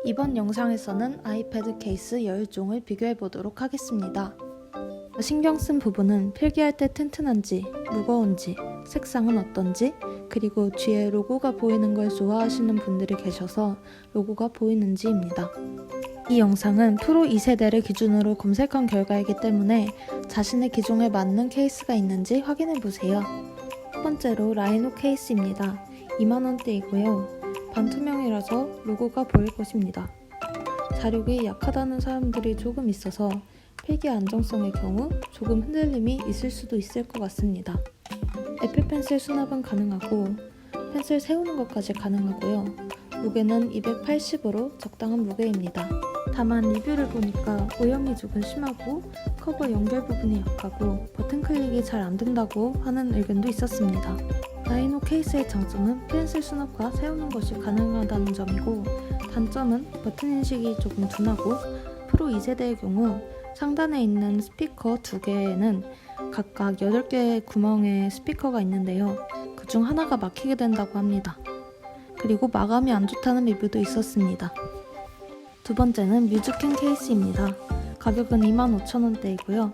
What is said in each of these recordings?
이번 영상에서는 아이패드 케이스 10종을 비교해 보도록 하겠습니다. 신경 쓴 부분은 필기할 때 튼튼한지, 무거운지, 색상은 어떤지, 그리고 뒤에 로고가 보이는 걸 좋아하시는 분들이 계셔서 로고가 보이는지입니다. 이 영상은 프로 2세대를 기준으로 검색한 결과이기 때문에 자신의 기종에 맞는 케이스가 있는지 확인해 보세요. 첫 번째로 라이노 케이스입니다. 2만원대이고요. 반투명이라서 로고가 보일 것입니다. 자력이 약하다는 사람들이 조금 있어서 필기 안정성의 경우 조금 흔들림이 있을 수도 있을 것 같습니다. 애플 펜슬 수납은 가능하고 펜슬 세우는 것까지 가능하고요. 무게는 280으로 적당한 무게입니다. 다만 리뷰를 보니까 오염이 조금 심하고 커버 연결 부분이 약하고 버튼 클릭이 잘 안 된다고 하는 의견도 있었습니다. 라이노 케이스의 장점은 펜슬 수납과 세우는 것이 가능하다는 점이고, 단점은 버튼 인식이 조금 둔하고 프로 2세대의 경우 상단에 있는 스피커 2개에는 각각 8개의 구멍의 스피커가 있는데요. 그중 하나가 막히게 된다고 합니다. 그리고 마감이 안 좋다는 리뷰도 있었습니다. 두 번째는 뮤즈캔 케이스입니다. 가격은 25,000원대이고요.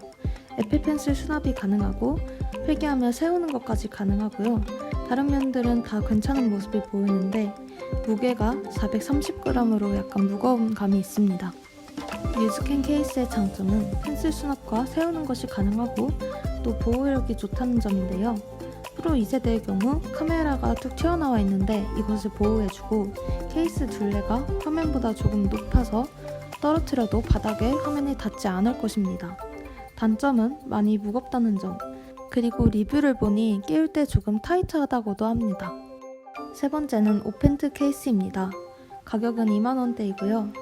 애플 펜슬 수납이 가능하고 필기하며 세우는 것까지 가능하고요. 다른 면들은 다 괜찮은 모습이 보이는데 무게가 430g으로 약간 무거운 감이 있습니다. 뮤즈캔 케이스의 장점은 펜슬 수납과 세우는 것이 가능하고 또 보호력이 좋다는 점인데요. 프로 2세대의 경우 카메라가 툭 튀어나와 있는데 이것을 보호해주고 케이스 둘레가 화면보다 조금 높아서 떨어뜨려도 바닥에 화면이 닿지 않을 것입니다. 단점은 많이 무겁다는 점, 그리고 리뷰를 보니 끼울 때 조금 타이트하다고도 합니다. 세 번째는 오펜트 케이스입니다. 가격은 2만원대이고요.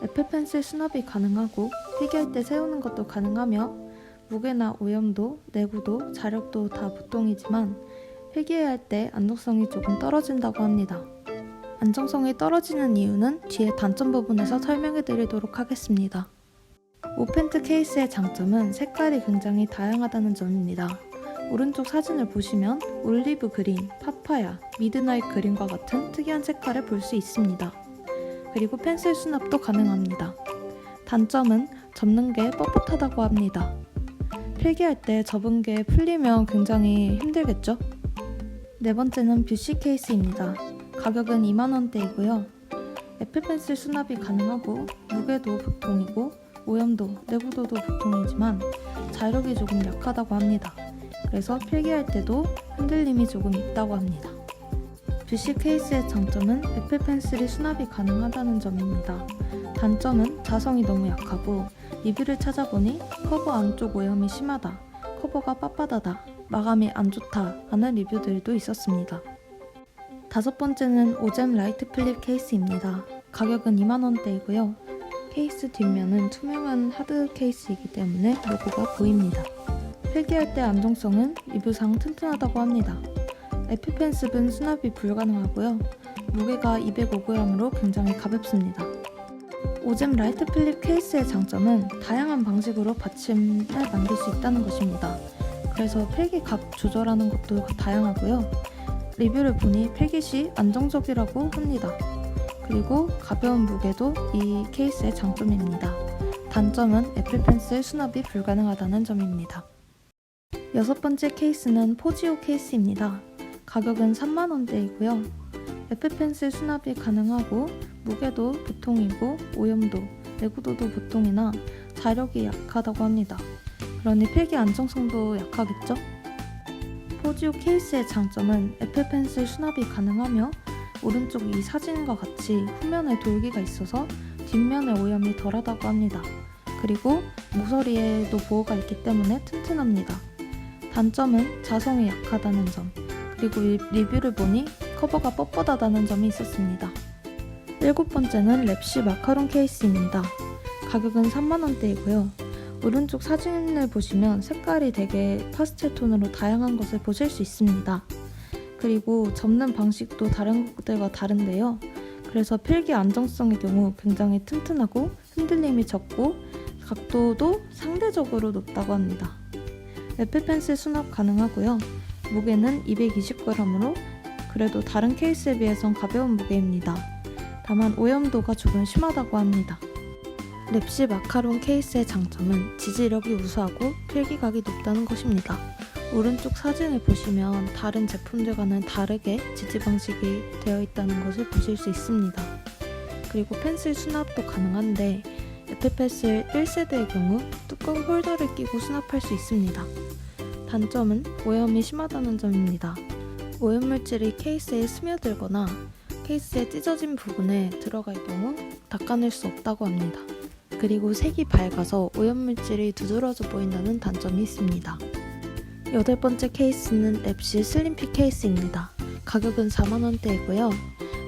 애플 펜슬 수납이 가능하고 필기할 때 세우는 것도 가능하며 무게나 오염도, 내구도, 자력도 다 보통이지만 필기할 때 안정성이 조금 떨어진다고 합니다. 안정성이 떨어지는 이유는 뒤에 단점 부분에서 설명해 드리도록 하겠습니다. 오펜트 케이스의 장점은 색깔이 굉장히 다양하다는 점입니다. 오른쪽 사진을 보시면 올리브 그린, 파파야, 미드나잇 그린과 같은 특이한 색깔을 볼 수 있습니다. 그리고 펜슬 수납도 가능합니다. 단점은 접는 게 뻣뻣하다고 합니다. 필기할 때 접은 게 풀리면 굉장히 힘들겠죠? 네 번째는 뷰시 케이스입니다. 가격은 2만원대이고요. 애플 펜슬 수납이 가능하고 무게도 보통이고 오염도, 내구도도 보통이지만 자력이 조금 약하다고 합니다. 그래서 필기할 때도 흔들림이 조금 있다고 합니다. 뷰시 케이스의 장점은 애플 펜슬이 수납이 가능하다는 점입니다. 단점은 자성이 너무 약하고 리뷰를 찾아보니 커버 안쪽 오염이 심하다, 커버가 빳빳하다, 마감이 안 좋다 하는 리뷰들도 있었습니다. 다섯 번째는 오잼 라이트 플립 케이스입니다. 가격은 2만원대이고요. 케이스 뒷면은 투명한 하드 케이스이기 때문에 로고가 보입니다. 필기할 때 안정성은 리뷰상 튼튼하다고 합니다. 애플 펜슬은 수납이 불가능하고요. 무게가 205g으로 굉장히 가볍습니다. 오잼 라이트 플립 케이스의 장점은 다양한 방식으로 받침을 만들 수 있다는 것입니다. 그래서 필기 각 조절하는 것도 다양하고요. 리뷰를 보니 필기 시 안정적이라고 합니다. 그리고 가벼운 무게도 이 케이스의 장점입니다. 단점은 애플 펜슬 수납이 불가능하다는 점입니다. 여섯 번째 케이스는 포지오 케이스입니다. 가격은 3만원대이고요. 애플 펜슬 수납이 가능하고 무게도 보통이고 오염도, 내구도도 보통이나 자력이 약하다고 합니다. 그러니 필기 안정성도 약하겠죠? 포지오 케이스의 장점은 애플 펜슬 수납이 가능하며 오른쪽 이 사진과 같이 후면에 돌기가 있어서 뒷면의 오염이 덜하다고 합니다. 그리고 모서리에도 보호가 있기 때문에 튼튼합니다. 단점은 자성이 약하다는 점, 그리고 리뷰를 보니 커버가 뻣뻣하다는 점이 있었습니다. 일곱 번째는 랩시 마카롱 케이스입니다. 가격은 3만원대이고요. 오른쪽 사진을 보시면 색깔이 되게 파스텔 톤으로 다양한 것을 보실 수 있습니다. 그리고 접는 방식도 다른 것들과 다른데요. 그래서 필기 안정성의 경우 굉장히 튼튼하고 흔들림이 적고 각도도 상대적으로 높다고 합니다. 애플 펜슬 수납 가능하고요. 무게는 220g으로 그래도 다른 케이스에 비해선 가벼운 무게입니다. 다만 오염도가 조금 심하다고 합니다. 랩시 마카롱 케이스의 장점은 지지력이 우수하고 필기각이 높다는 것입니다. 오른쪽 사진을 보시면 다른 제품들과는 다르게 지지 방식이 되어 있다는 것을 보실 수 있습니다. 그리고 펜슬 수납도 가능한데 애플펜슬 1세대의 경우 뚜껑 홀더를 끼고 수납할 수 있습니다. 단점은 오염이 심하다는 점입니다. 오염물질이 케이스에 스며들거나 케이스에 찢어진 부분에 들어갈 경우 닦아낼 수 없다고 합니다. 그리고 색이 밝아서 오염물질이 두드러져 보인다는 단점이 있습니다. 8번째 케이스는 랩시 슬림핏 케이스입니다. 가격은 4만원대이고요.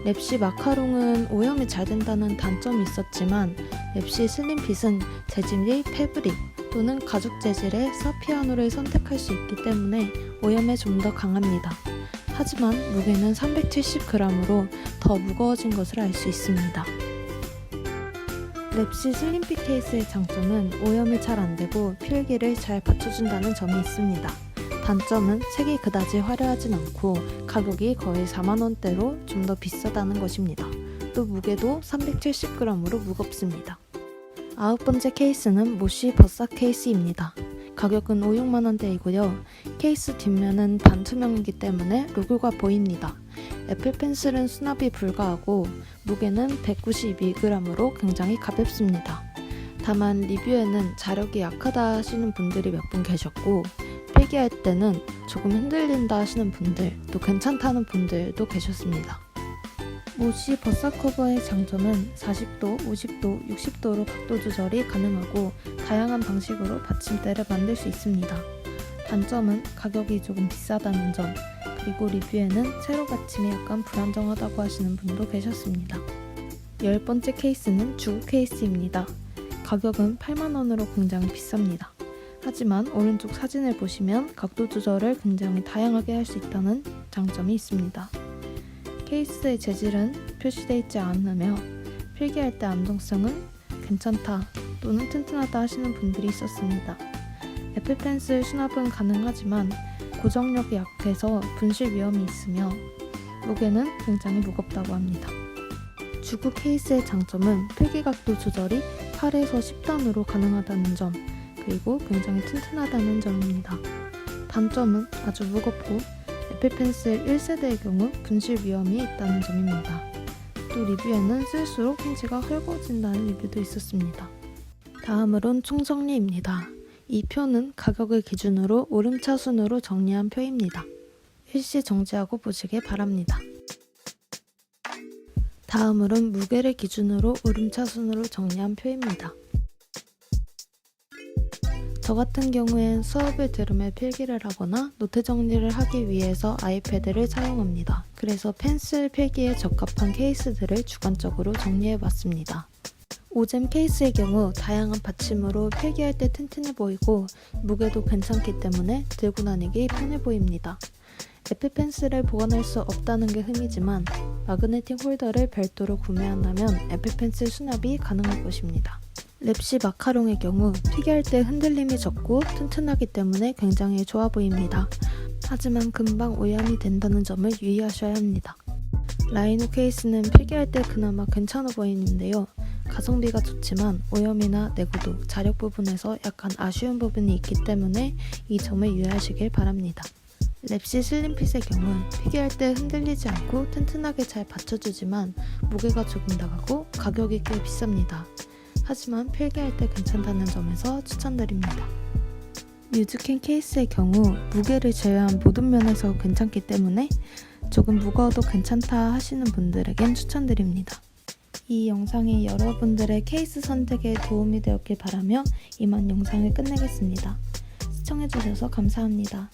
랩시 마카롱은 오염이 잘 된다는 단점이 있었지만 랩시 슬림핏은 재질이 패브릭 또는 가죽 재질의 사피아노를 선택할 수 있기 때문에 오염에 좀 더 강합니다. 하지만 무게는 370g으로 더 무거워진 것을 알 수 있습니다. 랩시 슬림핏 케이스의 장점은 오염이 잘 안되고 필기를 잘 받쳐준다는 점이 있습니다. 단점은 색이 그다지 화려하진 않고 가격이 거의 4만원대로 좀 더 비싸다는 것입니다. 또 무게도 370g으로 무겁습니다. 9번째 케이스는 모시 버사 케이스입니다. 가격은 5, 6만원대이고요. 케이스 뒷면은 반투명이기 때문에 로고가 보입니다. 애플펜슬은 수납이 불가하고 무게는 192g으로 굉장히 가볍습니다. 다만 리뷰에는 자력이 약하다 하시는 분들이 몇 분 계셨고 필기할 때는 조금 흔들린다 하시는 분들, 또 괜찮다는 분들도 계셨습니다. 모시 버사 커버의 장점은 40도, 50도, 60도로 각도 조절이 가능하고 다양한 방식으로 받침대를 만들 수 있습니다. 단점은 가격이 조금 비싸다는 점, 그리고 리뷰에는 세로 받침이 약간 불안정하다고 하시는 분도 계셨습니다. 10번째 케이스는 주구 케이스입니다. 가격은 8만원으로 굉장히 비쌉니다. 하지만 오른쪽 사진을 보시면 각도 조절을 굉장히 다양하게 할 수 있다는 장점이 있습니다. 케이스의 재질은 표시되어 있지 않으며 필기할 때 안정성은 괜찮다 또는 튼튼하다 하시는 분들이 있었습니다. 애플펜슬 수납은 가능하지만 고정력이 약해서 분실 위험이 있으며 무게는 굉장히 무겁다고 합니다. 주구 케이스의 장점은 필기각도 조절이 8에서 10단으로 가능하다는 점, 그리고 굉장히 튼튼하다는 점입니다. 단점은 아주 무겁고 애플펜슬 1세대의 경우 분실 위험이 있다는 점입니다. 또 리뷰에는 쓸수록 힌지가 헐거워진다는 리뷰도 있었습니다. 다음으론 총정리입니다. 이 표는 가격을 기준으로 오름차 순으로 정리한 표입니다. 일시 정지하고 보시길 바랍니다. 다음으론 무게를 기준으로 오름차 순으로 정리한 표입니다. 저 같은 경우엔 수업을 들으며 필기를 하거나 노트 정리를 하기 위해서 아이패드를 사용합니다. 그래서 펜슬 필기에 적합한 케이스들을 주관적으로 정리해봤습니다. 오잼 케이스의 경우 다양한 받침으로 필기할 때 튼튼해 보이고 무게도 괜찮기 때문에 들고 다니기 편해 보입니다. 애플펜슬을 보관할 수 없다는 게 흠이지만 마그네틱 홀더를 별도로 구매한다면 애플펜슬 수납이 가능할 것입니다. 랩시 마카롱의 경우 필기할 때 흔들림이 적고 튼튼하기 때문에 굉장히 좋아 보입니다. 하지만 금방 오염이 된다는 점을 유의하셔야 합니다. 라이노 케이스는 필기할 때 그나마 괜찮아 보이는데요. 가성비가 좋지만 오염이나 내구도, 자력 부분에서 약간 아쉬운 부분이 있기 때문에 이 점을 유의하시길 바랍니다. 랩시 슬림핏의 경우 필기할 때 흔들리지 않고 튼튼하게 잘 받쳐주지만 무게가 조금 나가고 가격이 꽤 비쌉니다. 하지만 필기할 때 괜찮다는 점에서 추천드립니다. 뮤즈캔 케이스의 경우 무게를 제외한 모든 면에서 괜찮기 때문에 조금 무거워도 괜찮다 하시는 분들에겐 추천드립니다. 이 영상이 여러분들의 케이스 선택에 도움이 되었길 바라며 이만 영상을 끝내겠습니다. 시청해주셔서 감사합니다.